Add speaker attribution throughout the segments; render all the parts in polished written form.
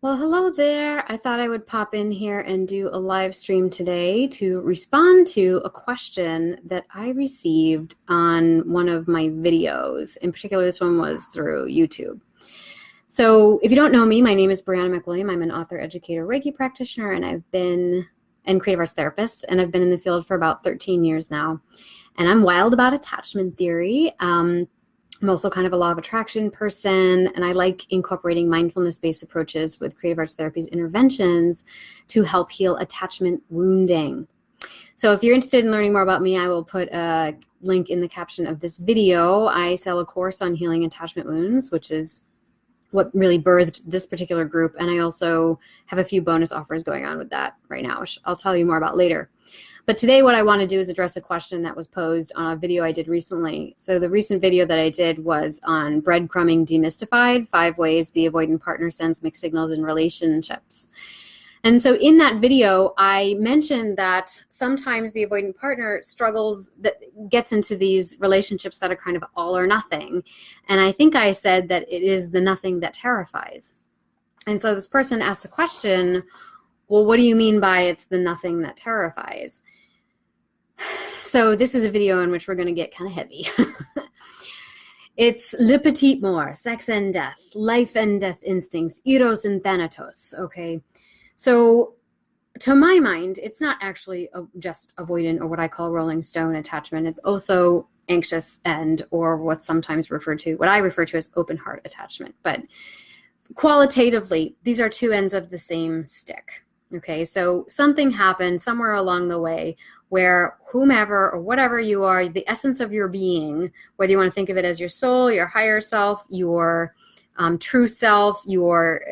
Speaker 1: Well, hello there. I thought I would pop in here and do a live stream today to respond to a question that I received on one of my videos. In particular, this one was through YouTube. So if you don't know me, my name is Brianna McWilliam. I'm an author, educator, Reiki practitioner, and creative arts therapist, and I've been in the field for about 13 years now. And I'm wild about attachment theory. I'm also kind of a law of attraction person, and I like incorporating mindfulness-based approaches with creative arts therapy's interventions to help heal attachment wounding. So if you're interested in learning more about me, I will put a link in the caption of this video. I sell a course on healing attachment wounds, which is what really birthed this particular group, and I also have a few bonus offers going on with that right now, which I'll tell you more about later. But today what I want to do is address a question that was posed on a video I did recently. So the recent video that I did was on breadcrumbing demystified, 5 ways the avoidant partner sends mixed signals in relationships. And so in that video, I mentioned that sometimes the avoidant partner gets into these relationships that are kind of all or nothing. And I think I said that it is the nothing that terrifies. And so this person asked a question, well, what do you mean by it's the nothing that terrifies? So this is a video in which we're going to get kind of heavy. It's le petit mort, sex and death, life and death instincts, eros and thanatos, okay? So to my mind, it's not actually just avoidant or what I call rolling stone attachment. It's also anxious or what I refer to as open heart attachment. But qualitatively, these are two ends of the same stick. Okay, so something happened somewhere along the way where whomever or whatever you are, the essence of your being, whether you want to think of it as your soul, your higher self, your true self, your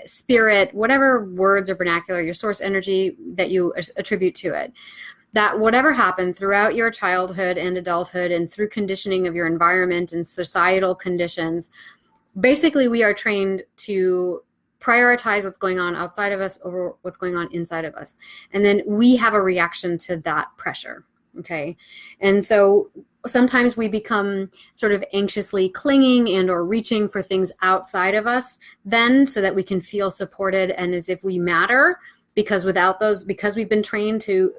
Speaker 1: spirit, whatever words or vernacular, your source energy that you attribute to it, that whatever happened throughout your childhood and adulthood and through conditioning of your environment and societal conditions, basically we are trained to prioritize what's going on outside of us over what's going on inside of us. And then we have a reaction to that pressure, okay? And so sometimes we become sort of anxiously clinging and or reaching for things outside of us then so that we can feel supported and as if we matter, because because we've been trained to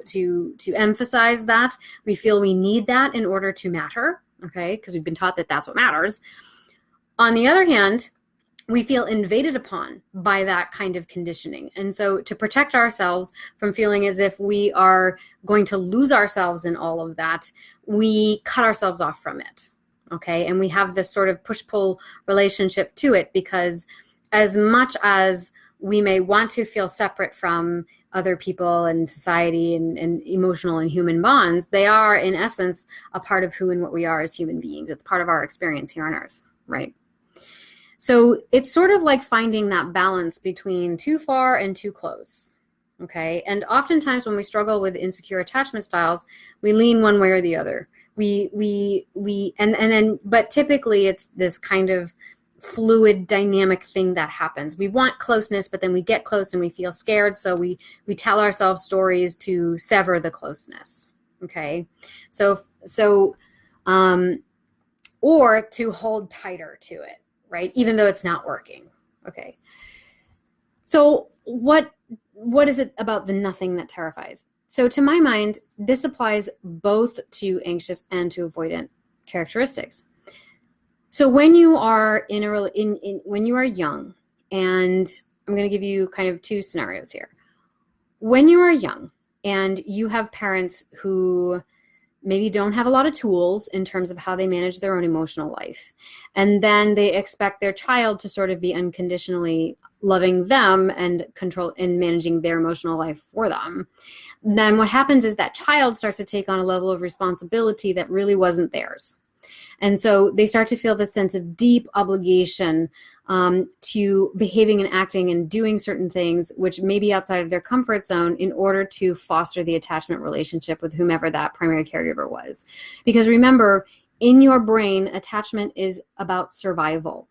Speaker 1: emphasize that, we feel we need that in order to matter, okay? Because we've been taught that that's what matters. On the other hand, we feel invaded upon by that kind of conditioning. And so to protect ourselves from feeling as if we are going to lose ourselves in all of that, we cut ourselves off from it, okay? And we have this sort of push-pull relationship to it because as much as we may want to feel separate from other people and society and emotional and human bonds, they are in essence a part of who and what we are as human beings. It's part of our experience here on Earth, right? So it's sort of like finding that balance between too far and too close, okay? And oftentimes when we struggle with insecure attachment styles, we lean one way or the other. But typically it's this kind of fluid, dynamic thing that happens. We want closeness, but then we get close and we feel scared, so we tell ourselves stories to sever the closeness, okay? Or to hold tighter to it, right? Even though it's not working, okay? So what is it about the nothing that terrifies? So to my mind, this applies both to anxious and to avoidant characteristics. So when you are when you are young, and I'm going to give you kind of two scenarios here. When you are young and you have parents who maybe don't have a lot of tools in terms of how they manage their own emotional life. And then they expect their child to sort of be unconditionally loving them and managing their emotional life for them. Then what happens is that child starts to take on a level of responsibility that really wasn't theirs. And so they start to feel this sense of deep obligation to behaving and acting and doing certain things which may be outside of their comfort zone in order to foster the attachment relationship with whomever that primary caregiver was. Because remember, in your brain, attachment is about survival.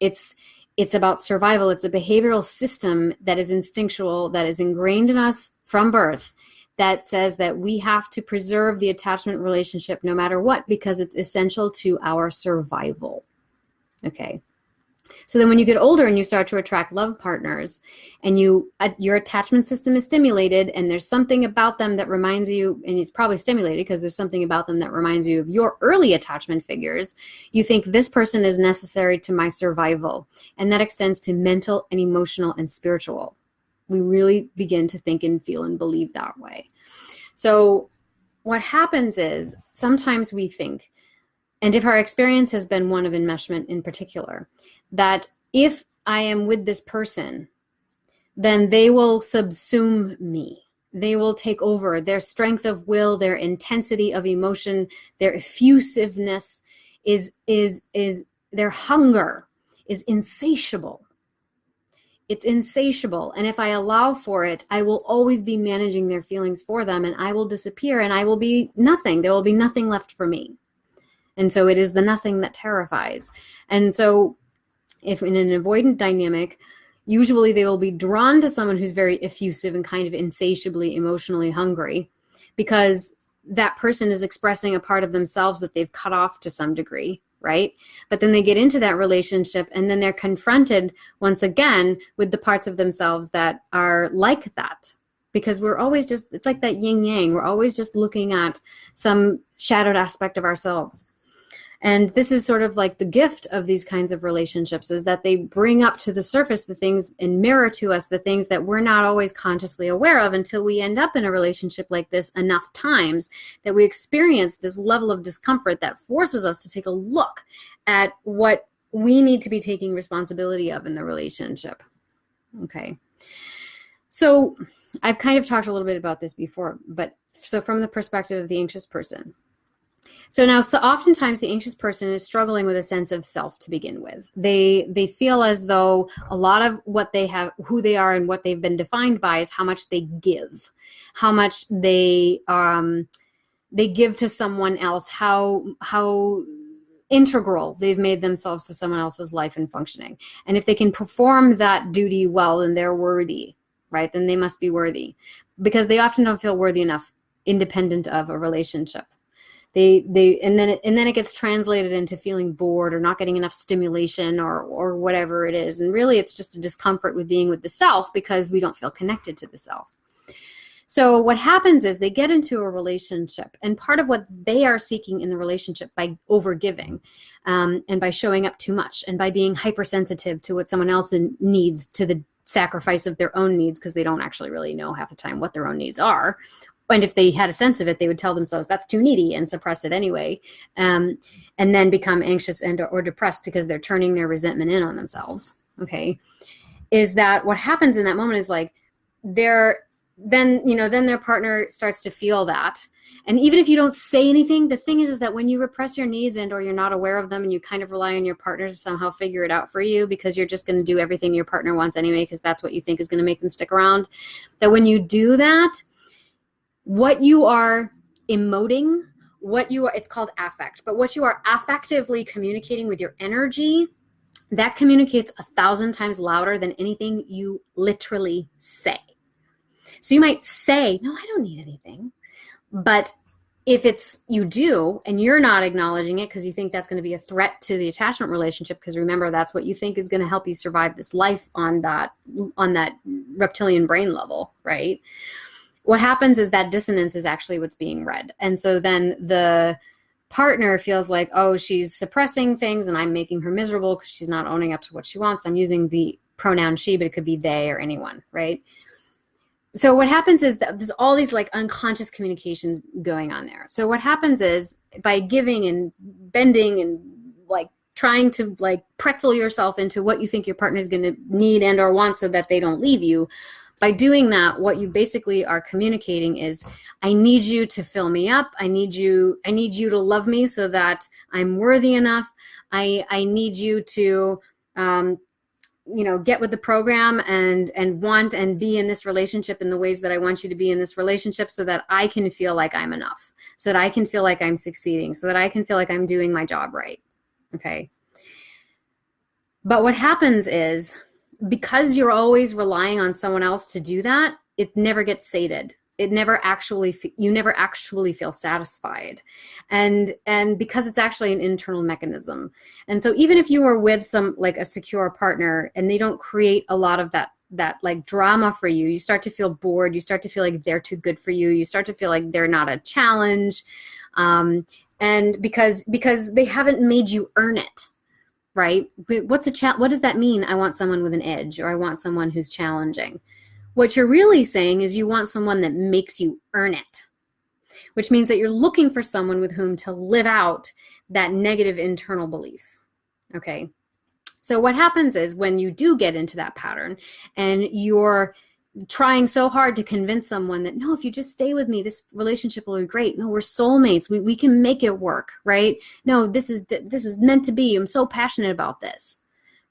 Speaker 1: It's about survival. It's a behavioral system that is instinctual, that is ingrained in us from birth, that says that we have to preserve the attachment relationship no matter what because it's essential to our survival. Okay. So then when you get older and you start to attract love partners and your attachment system is stimulated and there's something about them that reminds you, and it's probably stimulated because there's something about them that reminds you of your early attachment figures, you think this person is necessary to my survival. And that extends to mental and emotional and spiritual. We really begin to think and feel and believe that way. So what happens is sometimes we think, and if our experience has been one of enmeshment in particular, that if I am with this person, then they will subsume me. They will take over. Their strength of will, their intensity of emotion, their effusiveness is their hunger is insatiable. It's insatiable. And if I allow for it, I will always be managing their feelings for them, and I will disappear and I will be nothing. There will be nothing left for me. And so it is the nothing that terrifies. And so if in an avoidant dynamic, usually they will be drawn to someone who's very effusive and kind of insatiably emotionally hungry, because that person is expressing a part of themselves that they've cut off to some degree, right? But then they get into that relationship and then they're confronted once again with the parts of themselves that are like that. Because we're always just, it's like that yin yang. We're always just looking at some shadowed aspect of ourselves. And this is sort of like the gift of these kinds of relationships, is that they bring up to the surface the things and mirror to us the things that we're not always consciously aware of until we end up in a relationship like this enough times that we experience this level of discomfort that forces us to take a look at what we need to be taking responsibility of in the relationship. Okay. So I've kind of talked a little bit about this before, but so from the perspective of the anxious person. So oftentimes the anxious person is struggling with a sense of self to begin with. They feel as though a lot of what they have, who they are and what they've been defined by is how much they give, how much they give to someone else, how integral they've made themselves to someone else's life and functioning. And if they can perform that duty well, then they're worthy, right? Then they must be worthy, because they often don't feel worthy enough independent of a relationship. And then it gets translated into feeling bored or not getting enough stimulation or whatever it is. And really it's just a discomfort with being with the self because we don't feel connected to the self. So what happens is they get into a relationship, and part of what they are seeking in the relationship by overgiving and by showing up too much and by being hypersensitive to what someone else needs to the sacrifice of their own needs, because they don't actually really know half the time what their own needs are. And if they had a sense of it, they would tell themselves that's too needy and suppress it anyway, and then become anxious or depressed because they're turning their resentment in on themselves. Okay, is that what happens in that moment? Is like then their partner starts to feel that, and even if you don't say anything, the thing is that when you repress your needs and or you're not aware of them and you kind of rely on your partner to somehow figure it out for you because you're just going to do everything your partner wants anyway because that's what you think is going to make them stick around, that when you do that, what you are emoting, it's called affect, but what you are affectively communicating with your energy, that communicates 1,000 times louder than anything you literally say. So you might say, no, I don't need anything. But if you do, and you're not acknowledging it because you think that's going to be a threat to the attachment relationship, because remember, that's what you think is going to help you survive this life on that reptilian brain level, right? What happens is that dissonance is actually what's being read. And so then the partner feels like, oh, she's suppressing things and I'm making her miserable because she's not owning up to what she wants. I'm using the pronoun she, but it could be they or anyone, right? So what happens is that there's all these like unconscious communications going on there. So what happens is by giving and bending and like trying to like pretzel yourself into what you think your partner is going to need and or want so that they don't leave you, by doing that, what you basically are communicating is, I need you to fill me up. I need you to love me so that I'm worthy enough. I need you to, get with the program and want and be in this relationship in the ways that I want you to be in this relationship so that I can feel like I'm enough, so that I can feel like I'm succeeding, so that I can feel like I'm doing my job right. Okay. But what happens is, because you're always relying on someone else to do that, it never gets sated. you never actually feel satisfied. And because it's actually an internal mechanism. And so even if you are with like a secure partner and they don't create a lot of that like drama for you, you start to feel bored. You start to feel like they're too good for you. You start to feel like they're not a challenge. And because they haven't made you earn it, right? What does that mean? I want someone with an edge, or I want someone who's challenging. What you're really saying is you want someone that makes you earn it, which means that you're looking for someone with whom to live out that negative internal belief. Okay. So what happens is when you do get into that pattern and you're trying so hard to convince someone that, no, if you just stay with me, this relationship will be great. No, we're soulmates. We can make it work, right? No, this was meant to be. I'm so passionate about this,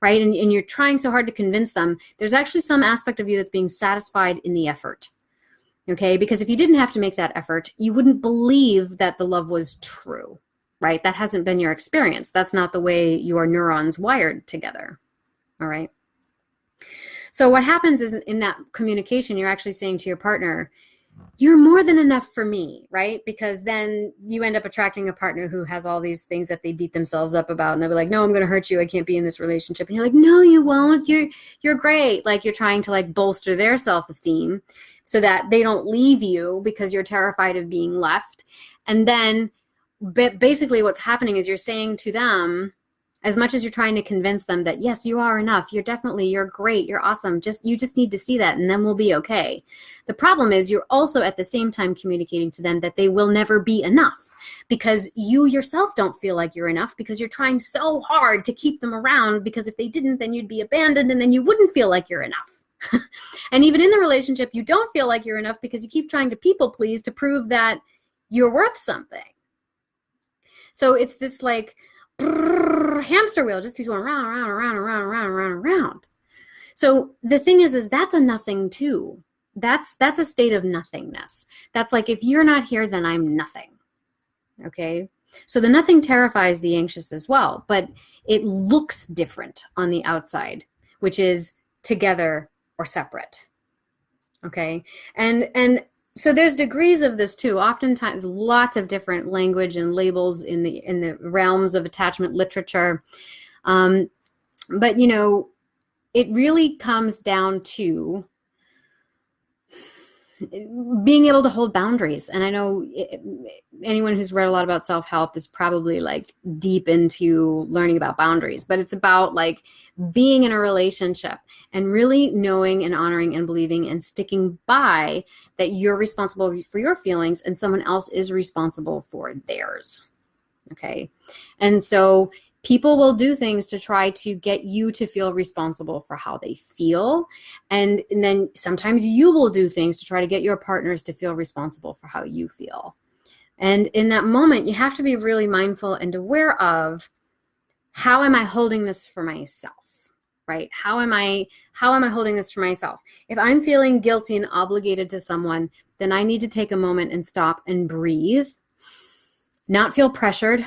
Speaker 1: right? And you're trying so hard to convince them. There's actually some aspect of you that's being satisfied in the effort, okay? Because if you didn't have to make that effort, you wouldn't believe that the love was true, right? That hasn't been your experience. That's not the way your neurons wired together, all right? So what happens is in that communication, you're actually saying to your partner, you're more than enough for me, right? Because then you end up attracting a partner who has all these things that they beat themselves up about. And they'll be like, no, I'm going to hurt you. I can't be in this relationship. And you're like, no, you won't. You're great. Like you're trying to like bolster their self-esteem so that they don't leave you because you're terrified of being left. And then basically what's happening is you're saying to them, as much as you're trying to convince them that, yes, you are enough, you're great, you're awesome, you just need to see that and then we'll be okay. The problem is you're also at the same time communicating to them that they will never be enough because you yourself don't feel like you're enough because you're trying so hard to keep them around, because if they didn't, then you'd be abandoned and then you wouldn't feel like you're enough. And even in the relationship, you don't feel like you're enough because you keep trying to people please to prove that you're worth something. So it's this like hamster wheel, just keeps going round. So the thing is that's a nothing too. That's a state of nothingness. That's like, if you're not here, then I'm nothing. Okay. So the nothing terrifies the anxious as well, but it looks different on the outside, which is together or separate. Okay. And so there's degrees of this too. Oftentimes, lots of different language and labels in the realms of attachment literature. But you know, it really comes down to being able to hold boundaries. And I know anyone who's read a lot about self-help is probably like deep into learning about boundaries, but it's about like being in a relationship and really knowing and honoring and believing and sticking by that you're responsible for your feelings and someone else is responsible for theirs. Okay. And so people will do things to try to get you to feel responsible for how they feel. And then sometimes you will do things to try to get your partners to feel responsible for how you feel. And in that moment, you have to be really mindful and aware of, how am I holding this for myself? Right? How am I holding this for myself? If I'm feeling guilty and obligated to someone, then I need to take a moment and stop and breathe, not feel pressured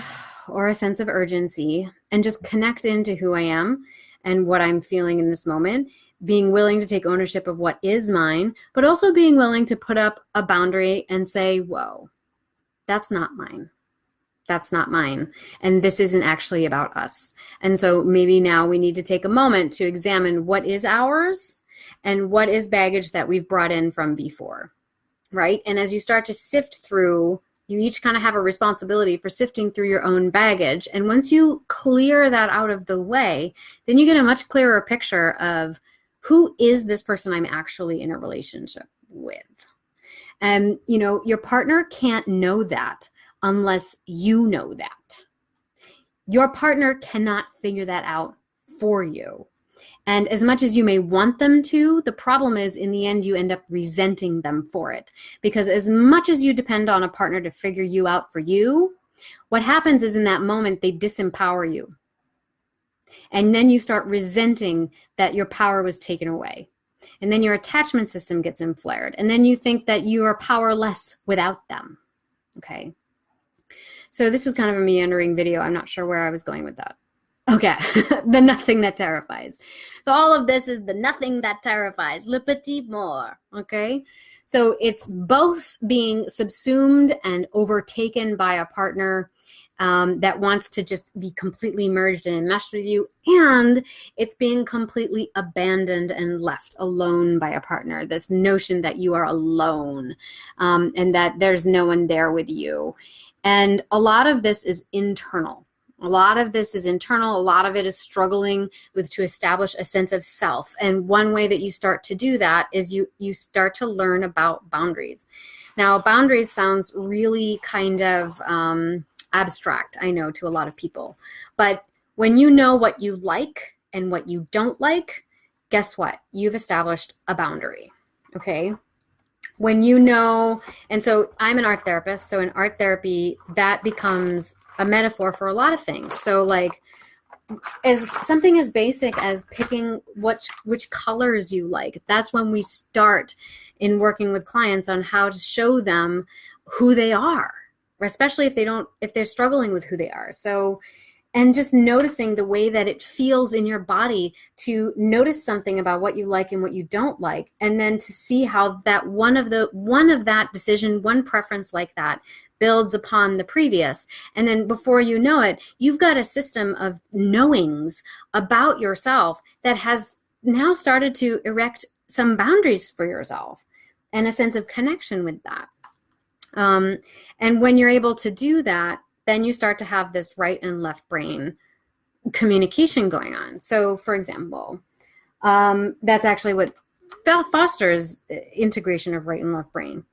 Speaker 1: or a sense of urgency, and just connect into who I am and what I'm feeling in this moment, being willing to take ownership of what is mine, but also being willing to put up a boundary and say, whoa, that's not mine. That's not mine. And this isn't actually about us. And so maybe now we need to take a moment to examine what is ours and what is baggage that we've brought in from before, right? And as you start to sift through, you each kind of have a responsibility for sifting through your own baggage. And once you clear that out of the way, then you get a much clearer picture of who is this person I'm actually in a relationship with. And, you know, your partner can't know that unless you know that. Your partner cannot figure that out for you. And as much as you may want them to, the problem is in the end, you end up resenting them for it. Because as much as you depend on a partner to figure you out for you, what happens is in that moment, they disempower you. And then you start resenting that your power was taken away. And then your attachment system gets inflared. And then you think that you are powerless without them. Okay. So this was kind of a meandering video. I'm not sure where I was going with that. Okay, the nothing that terrifies. So all of this is the nothing that terrifies, le petit mort, okay? So it's both being subsumed and overtaken by a partner that wants to just be completely merged and enmeshed with you, and it's being completely abandoned and left alone by a partner. This notion that you are alone and that there's no one there with you. And a lot of this is internal. A lot of this is internal. A lot of it is struggling with to establish a sense of self. And one way that you start to do that is you start to learn about boundaries. Now, boundaries sounds really kind of abstract, I know, to a lot of people. But when you know what you like and what you don't like, guess what? You've established a boundary, okay? When you know, and so I'm an art therapist, so in art therapy, that becomes a metaphor for a lot of things. So like as something as basic as picking which colors you like, that's when we start in working with clients on how to show them who they are, especially if they're struggling with who they are. So, and just noticing the way that it feels in your body to notice something about what you like and what you don't like, and then to see how that one of that decision, one preference like that builds upon the previous. And then before you know it, you've got a system of knowings about yourself that has now started to erect some boundaries for yourself and a sense of connection with that. And when you're able to do that, then you start to have this right and left brain communication going on. So for example, that's actually what fosters integration of right and left brain.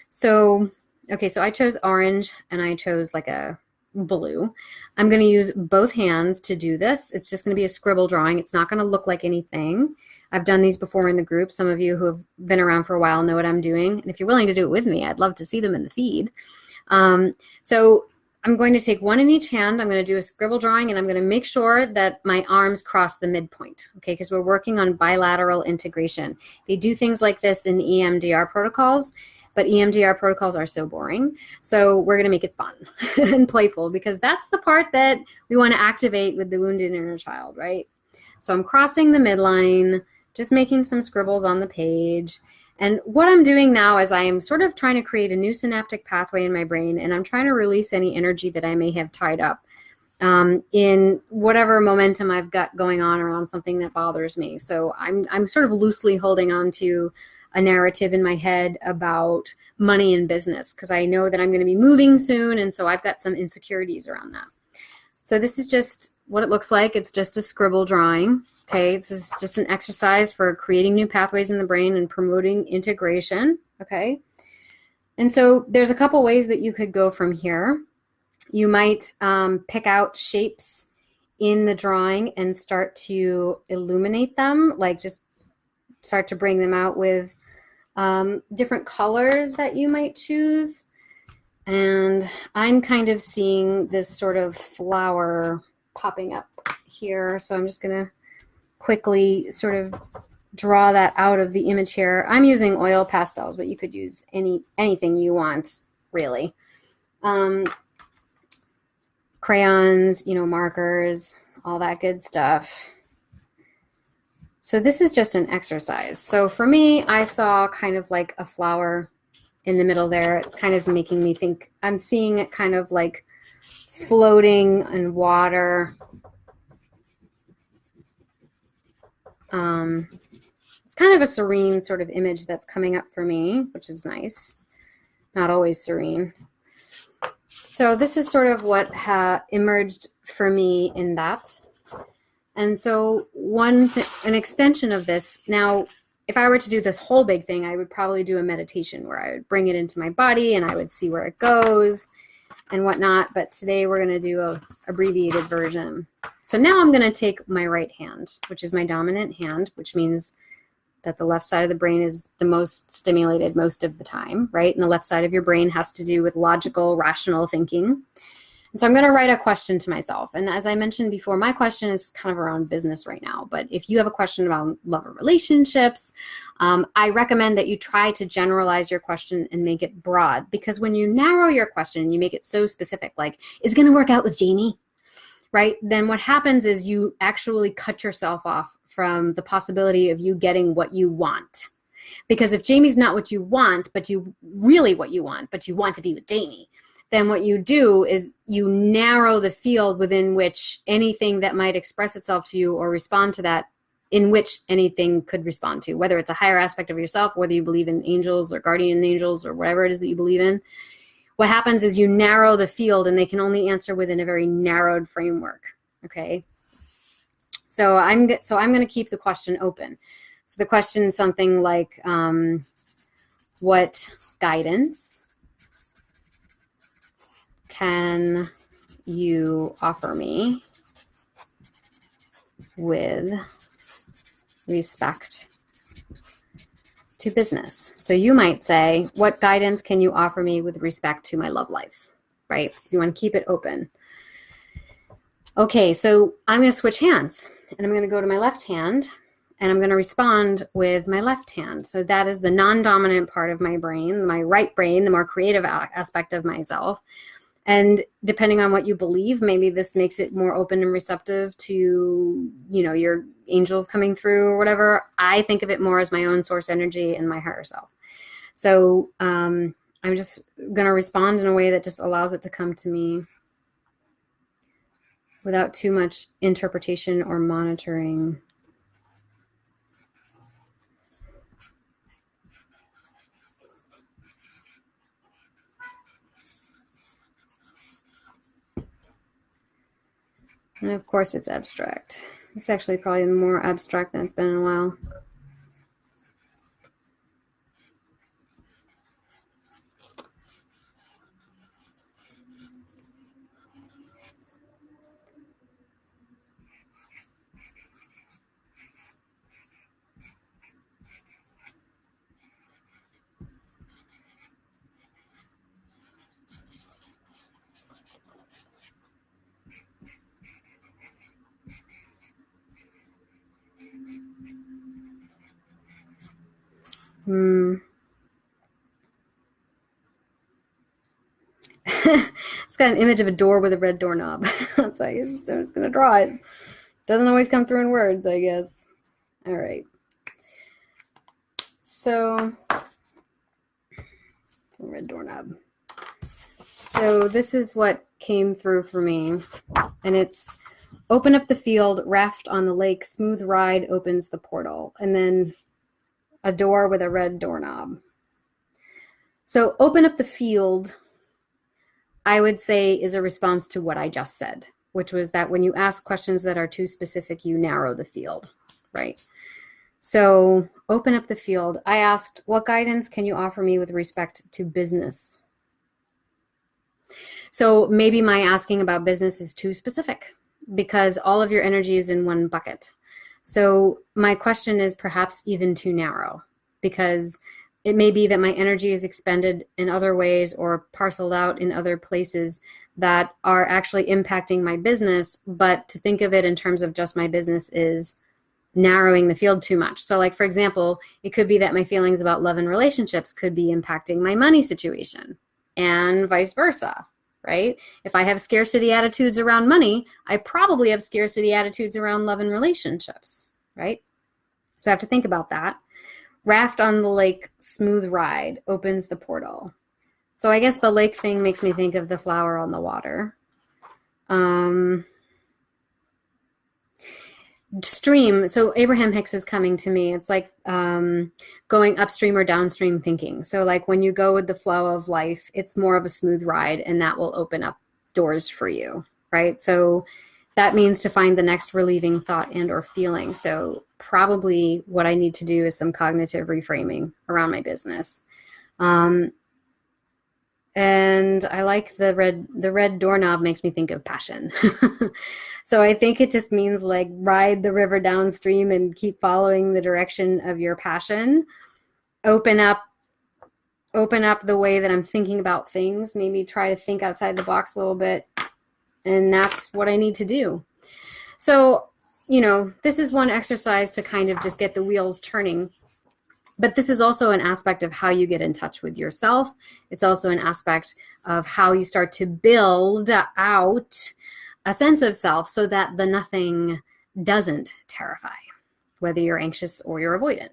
Speaker 1: So, okay, so I chose orange and I chose like a blue. I'm going to use both hands to do this. It's just going to be a scribble drawing. It's not going to look like anything. I've done these before in the group. Some of you who have been around for a while know what I'm doing. And if you're willing to do it with me, I'd love to see them in the feed. So I'm going to take one in each hand. I'm going to do a scribble drawing, and I'm going to make sure that my arms cross the midpoint, okay, because we're working on bilateral integration. They do things like this in EMDR protocols, but EMDR protocols are so boring. So we're going to make it fun and playful, because that's the part that we want to activate with the wounded inner child, right? So I'm crossing the midline, just making some scribbles on the page. And what I'm doing now is I am sort of trying to create a new synaptic pathway in my brain, and I'm trying to release any energy that I may have tied up in whatever momentum I've got going on around something that bothers me. So I'm sort of loosely holding on to a narrative in my head about money and business, because I know that I'm going to be moving soon, and so I've got some insecurities around that. So this is just what it looks like. It's just a scribble drawing. Okay, this is just an exercise for creating new pathways in the brain and promoting integration, okay? And so there's a couple ways that you could go from here. You might pick out shapes in the drawing and start to illuminate them, like just start to bring them out with different colors that you might choose. And I'm kind of seeing this sort of flower popping up here, so I'm just gonna quickly sort of draw that out of the image here. I'm using oil pastels, but you could use anything you want, really. Crayons, markers, all that good stuff. So this is just an exercise. So for me, I saw kind of like a flower in the middle there. It's kind of making me think, I'm seeing it kind of like floating in water. It's kind of a serene sort of image that's coming up for me, which is nice. Not always serene. So this is sort of what emerged for me in that. And so an extension of this, now, if I were to do this whole big thing, I would probably do a meditation where I would bring it into my body and I would see where it goes and whatnot. But today we're going to do a abbreviated version. So now I'm going to take my right hand, which is my dominant hand, which means that the left side of the brain is the most stimulated most of the time, right? And the left side of your brain has to do with logical, rational thinking. And so I'm going to write a question to myself. And as I mentioned before, my question is kind of around business right now. But if you have a question about love or relationships, I recommend that you try to generalize your question and make it broad. Because when you narrow your question and you make it so specific, like, is it going to work out with Jamie? right, then what happens is you actually cut yourself off from the possibility of you getting what you want. Because if Jamie's not what you want, but you really what you want, but you want to be with Jamie, then what you do is you narrow the field within which anything that might express itself to you or respond to that, in which anything could respond to, whether it's a higher aspect of yourself, whether you believe in angels or guardian angels or whatever it is that you believe in. What happens is you narrow the field and they can only answer within a very narrowed framework. Okay. So I'm going to keep the question open. So the question is something like, what guidance can you offer me with respect to business? So you might say, what guidance can you offer me with respect to my love life, right? You want to keep it open. Okay, so I'm going to switch hands and I'm going to go to my left hand and I'm going to respond with my left hand. So that is the non-dominant part of my brain, my right brain, the more creative aspect of myself. And depending on what you believe, maybe this makes it more open and receptive to, your angels coming through or whatever. I think of it more as my own source energy and my higher self. So I'm just going to respond in a way that just allows it to come to me without too much interpretation or monitoring. And of course it's abstract. It's actually probably more abstract than it's been in a while. It's got an image of a door with a red doorknob. So I guess I'm just going to draw it. Doesn't always come through in words, I guess. All right. So, red doorknob. So this is what came through for me. And it's open up the field, raft on the lake, smooth ride opens the portal. And then a door with a red doorknob. So open up the field, I would say, is a response to what I just said, which was that when you ask questions that are too specific, you narrow the field, right? So open up the field. I asked, what guidance can you offer me with respect to business? So maybe my asking about business is too specific because all of your energy is in one bucket. So my question is perhaps even too narrow because it may be that my energy is expended in other ways or parceled out in other places that are actually impacting my business, but to think of it in terms of just my business is narrowing the field too much. So like, for example, it could be that my feelings about love and relationships could be impacting my money situation and vice versa, right? If I have scarcity attitudes around money, I probably have scarcity attitudes around love and relationships, right? So I have to think about that. Raft on the lake, smooth ride opens the portal. So I guess the lake thing makes me think of the flower on the water. Stream. So Abraham Hicks is coming to me. It's like going upstream or downstream thinking. So like when you go with the flow of life, it's more of a smooth ride and that will open up doors for you, right? So that means to find the next relieving thought and or feeling. So probably what I need to do is some cognitive reframing around my business. And I like the red doorknob makes me think of passion. So I think it just means like ride the river downstream and keep following the direction of your passion. Open up the way that I'm thinking about things. Maybe try to think outside the box a little bit. And that's what I need to do. So, this is one exercise to kind of just get the wheels turning. But this is also an aspect of how you get in touch with yourself. It's also an aspect of how you start to build out a sense of self so that the nothing doesn't terrify, whether you're anxious or you're avoidant.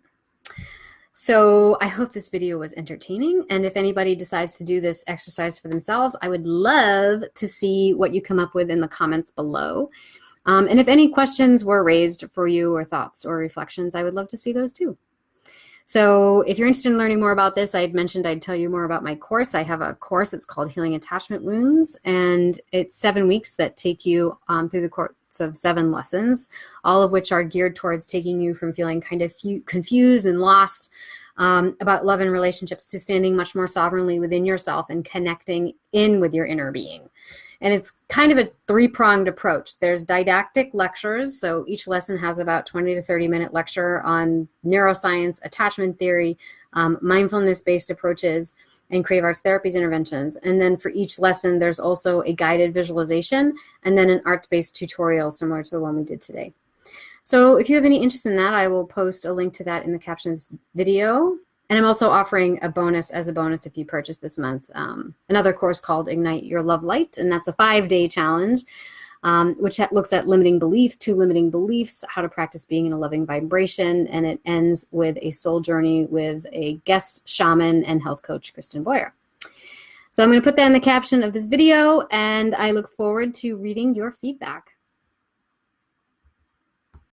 Speaker 1: So I hope this video was entertaining. And if anybody decides to do this exercise for themselves, I would love to see what you come up with in the comments below. And if any questions were raised for you, or thoughts or reflections, I would love to see those too. So if you're interested in learning more about this, I had mentioned I'd tell you more about my course. I have a course, it's called Healing Attachment Wounds, and it's 7 weeks that take you through the course of 7 lessons, all of which are geared towards taking you from feeling kind of confused and lost about love and relationships to standing much more sovereignly within yourself and connecting in with your inner being. And it's kind of a 3-pronged approach. There's didactic lectures, so each lesson has about 20 to 30-minute lecture on neuroscience, attachment theory, mindfulness-based approaches, and creative arts therapies interventions. And then for each lesson, there's also a guided visualization and then an arts-based tutorial similar to the one we did today. So if you have any interest in that, I will post a link to that in the captions video. And I'm also offering a bonus if you purchase this month, another course called Ignite Your Love Light, and that's a 5-day challenge, which looks at 2 limiting beliefs, how to practice being in a loving vibration, and it ends with a soul journey with a guest shaman and health coach, Kristen Boyer. So I'm going to put that in the caption of this video, and I look forward to reading your feedback.